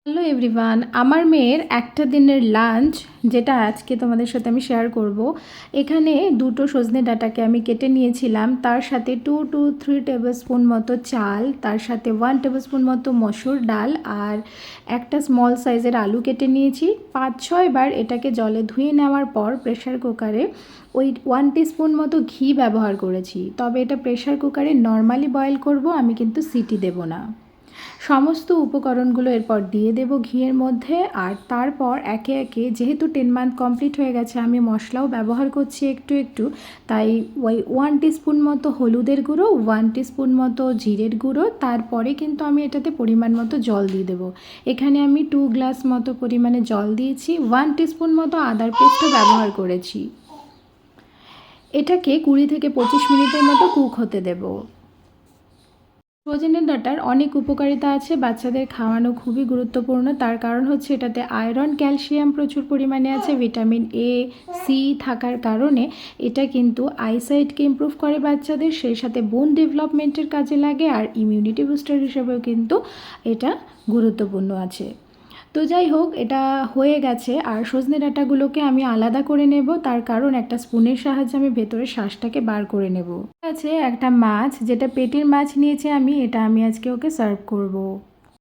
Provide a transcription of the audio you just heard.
Hello everyone, আমার মেয়ের একটা দিনের লাঞ্চ যেটা আজকে তোমাদের সাথে আমি শেয়ার করব। এখানে দুটো সজনে ডাঁটাকে আমি কেটে নিয়েছিলাম, তার সাথে 2 to 3 টেবিল স্পুন মতো চাল, তার সাথে 1 টেবিল স্পুন মতো মসুর ডাল আর একটা স্মল সাইজের আলু কেটে নিয়েছি। 5-6 বার এটাকে জলে ধুয়ে নেওয়ার পর প্রেশার কুকারে ওই 1 টিস্পুন মতো ঘি ব্যবহার করেছি। তবে এটা প্রেশার কুকারে নর্মালি বয়েল করব, আমি কিন্তু সিটি দেব না। সমস্ত উপকরণগুলো এরপর দিয়ে দেব ঘিয়ের মধ্যে, আর তারপর একে একে, যেহেতু 10 মান্থ কমপ্লিট হয়ে গেছে, আমি মশলাও ব্যবহার করছি একটু একটু, তাই ওই 1 টিস্পুন মতো হলুদের গুঁড়ো, 1 টিস্পুন মতো জিরের গুঁড়ো, তারপরে কিন্তু আমি এটাতে পরিমাণ মতো জল দিয়ে দেবো। এখানে আমি 2 গ্লাস মতো পরিমাণে জল দিয়েছি, 1 টিস্পুন মতো আদার পেস্টও ব্যবহার করেছি। এটাকে 20 থেকে 25 মিনিটের মতো কুক হতে দেব। সজনে ডাঁটার অনেক উপকারিতা আছে, বাচ্চাদের খাওয়ানো খুবই গুরুত্বপূর্ণ। তার কারণ হচ্ছে এটাতে আয়রন, ক্যালসিয়াম প্রচুর পরিমাণে আছে, ভিটামিন এ, সি থাকার কারণে এটা কিন্তু আইসাইটকে ইমপ্রুভ করে বাচ্চাদের, সেই সাথে বোন ডেভেলপমেন্টের কাজে লাগে, আর ইমিউনিটি বুস্টার হিসেবেও কিন্তু এটা গুরুত্বপূর্ণ আছে। তো যাই হোক, এটা হয়ে গেছে। আর সজনে ডাঁটাগুলোকে আমি আলাদা করে নেব, তার কারণ একটা স্পুনের সাহায্যে আমি ভেতরের শাঁসটাকে বার করে নেব। আছে একটা মাছ, যেটা পেটির মাছ নিয়েছি আমি, এটা আমি আজকে ওকে সার্ভ করব।